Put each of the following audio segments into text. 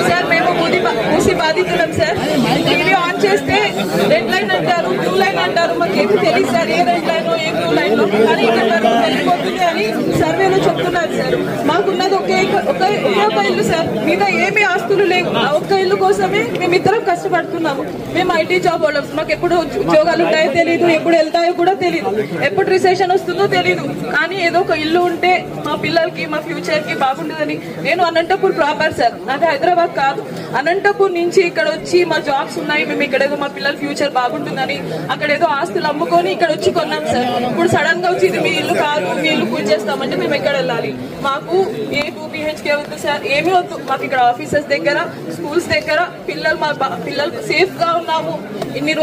Sir మేము మూసి బాధితులం sir. TV on చేస్తే red line అంటారు, బ్లూ లైన్ అంటారు, మాకేమి తెలియదు సార్ ఏ రెడ్ లైన్ ఏ బ్లూ లైన్. కానీ ఇక్కడ వెళ్ళిపోతుంది అని సర్వేలో చెప్తున్నారు సార్. మాకున్నది ఒక్క ఇల్లు సార్, మీద ఏమీ ఆస్తులు లేవు. ఆ ఒక్క ఇల్లు కోసమే మేమిద్దరం కష్టపడుతున్నాము. మేము ఐటీ జాబ్ వాళ్ళం, మాకు ఎప్పుడు ఉద్యోగాలు ఉంటాయో తెలియదు, ఎప్పుడు వెళ్తాయో కూడా తెలియదు, ఎప్పుడు రిసెషన్ వస్తుందో తెలియదు. కానీ ఏదో ఒక ఇల్లు ఉంటే మా పిల్లలకి మా ఫ్యూచర్ కి బాగుంటుందని. నేను అనంతపూర్ ప్రాపర్ సార్, నాకు హైదరాబాద్ కాదు. అనంతపూర్ నుంచి ఇక్కడ వచ్చి మా జాబ్స్ ఉన్నాయి, మేము ఇక్కడ ఏదో మా పిల్లల ఫ్యూచర్ బాగుంటుందని అక్కడ ఏదో ఆస్తులు అమ్ముకొని ఇక్కడ వచ్చి కొన్నాం సార్. ఇప్పుడు సడన్ గా వచ్చి ఇది మీ ఇల్లు కాదు, మీ ఇల్లు పూజ చేస్తామంటే మేము ఎక్కడ వెళ్ళాలి? మాకు ఏ 2 BHK వద్దు సార్, ఏమీ వద్దు. మాకు ఇక్కడ ఆఫీసెస్ దగ్గర, స్కూల్స్ దగ్గర మా పిల్లలు సేఫ్ గా ఉన్నాము. ఇన్ని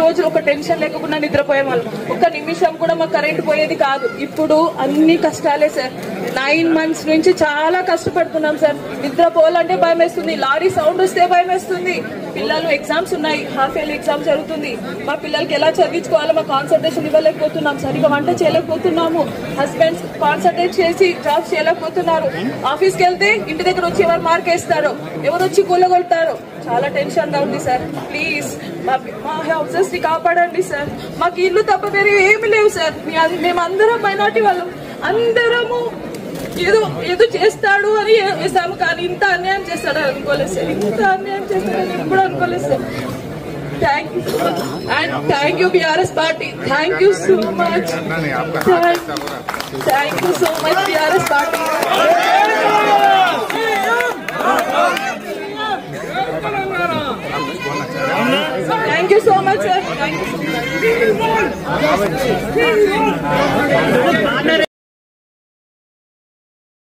రోజులు ఒక టెన్షన్ లేకుండా నిద్రపోయే వాళ్ళం. ఒక్క నిమిషం కూడా మాకు కరెంట్ పోయేది కాదు. ఇప్పుడు అన్ని కష్టాలే సార్. 9 months నుంచి చాలా కష్టపడుతున్నాం సార్. నిద్రపోవాలంటే భయం వేస్తుంది, లారీ సౌండ్ వస్తే భయం వేస్తుంది. పిల్లలు ఎగ్జామ్స్ ఉన్నాయి, హాఫ్ ఇయర్లీ ఎగ్జామ్ జరుగుతుంది. మా పిల్లలకి ఎలా చదివించుకోవాలో మా కాన్సన్ట్రేషన్ ఇవ్వలేకపోతున్నాం సార్. ఇక వంట చేయలేకపోతున్నాము. హస్బెండ్స్ కాన్సన్ట్రేట్ చేసి జాబ్స్ చేయలేకపోతున్నారు. ఆఫీస్కి వెళ్తే ఇంటి దగ్గర వచ్చి ఎవరు మార్క్ వేస్తారో, ఎవరు వచ్చి కూలగొడతారో, చాలా టెన్షన్ గా ఉంది సార్. ప్లీజ్ మా హౌసెస్ ని కాపాడండి సార్. మాకు ఇల్లు తప్ప వేరే ఏమి లేవు సార్. మేమందరం మైనార్టీ వాళ్ళం, అందరము ఏదో చేస్తాడు అని వేసాము. కానీ ఇంత అన్యాయం చేస్తాడు అనుకోలేదు సార్, ఇంత అన్యాయం చేస్తాడని ఎప్పుడు అనుకోలేదు sir. Thank you so much and thank you BRS party. Thank you so much, thank you so much BRS party. Thank you so much, sir. Thank you so much.